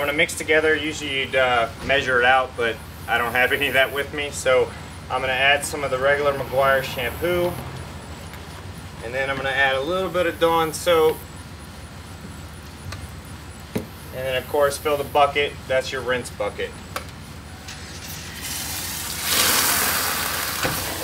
going to mix together. Usually you'd measure it out, but I don't have any of that with me. So I'm going to add some of the regular Meguiar shampoo. And then I'm going to add a little bit of Dawn soap. And then of course fill the bucket. That's your rinse bucket.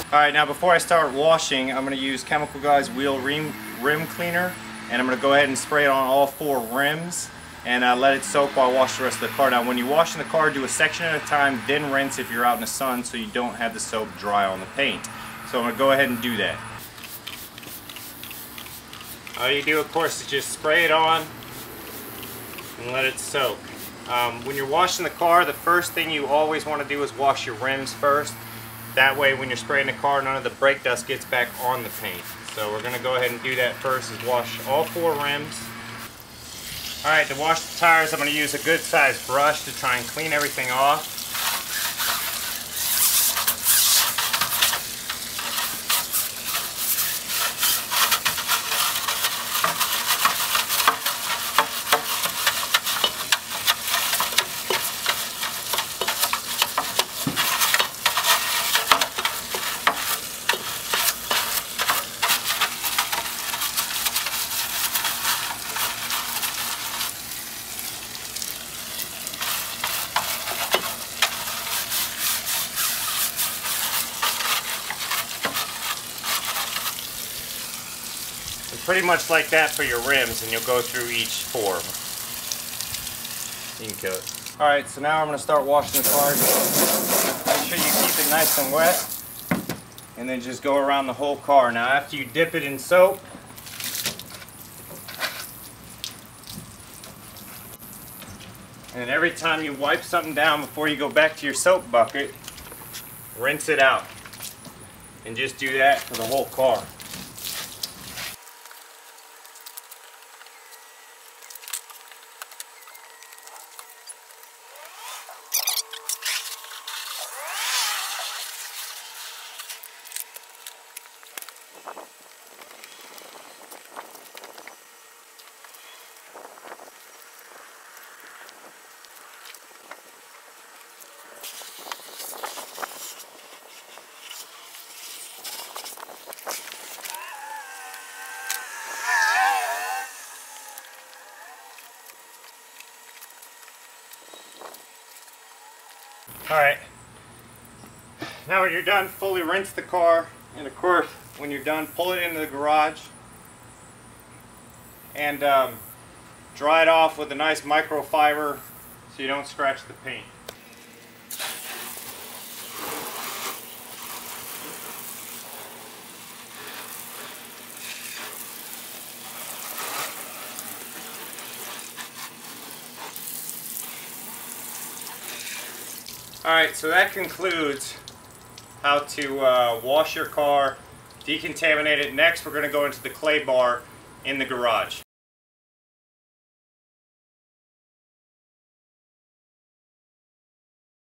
Alright, now before I start washing, I'm going to use Chemical Guys Wheel Rim Cleaner. And I'm going to go ahead and spray it on all 4 rims. And let it soak while I wash the rest of the car. Now when you wash in the car, do a section at a time, then rinse if you're out in the sun so you don't have the soap dry on the paint. So I'm going to go ahead and do that. All you do, of course, is just spray it on and let it soak. When you're washing the car, the first thing you always want to do is wash your rims first. That way when you're spraying the car, none of the brake dust gets back on the paint. So we're going to go ahead and do that first, is wash all 4 rims. Alright, to wash the tires, I'm going to use a good sized brush to try and clean everything off. Pretty much like that for your rims, and you'll go through each 4. You can kill it. Alright, so now I'm going to start washing the car. Make sure you keep it nice and wet, and then just go around the whole car. Now after you dip it in soap, and every time you wipe something down before you go back to your soap bucket, rinse it out. And just do that for the whole car. Alright, now when you're done, fully rinse the car, and of course when you're done, pull it into the garage and dry it off with a nice microfiber so you don't scratch the paint. Alright, so that concludes how to wash your car, decontaminate it. Next we're going to go into the clay bar in the garage.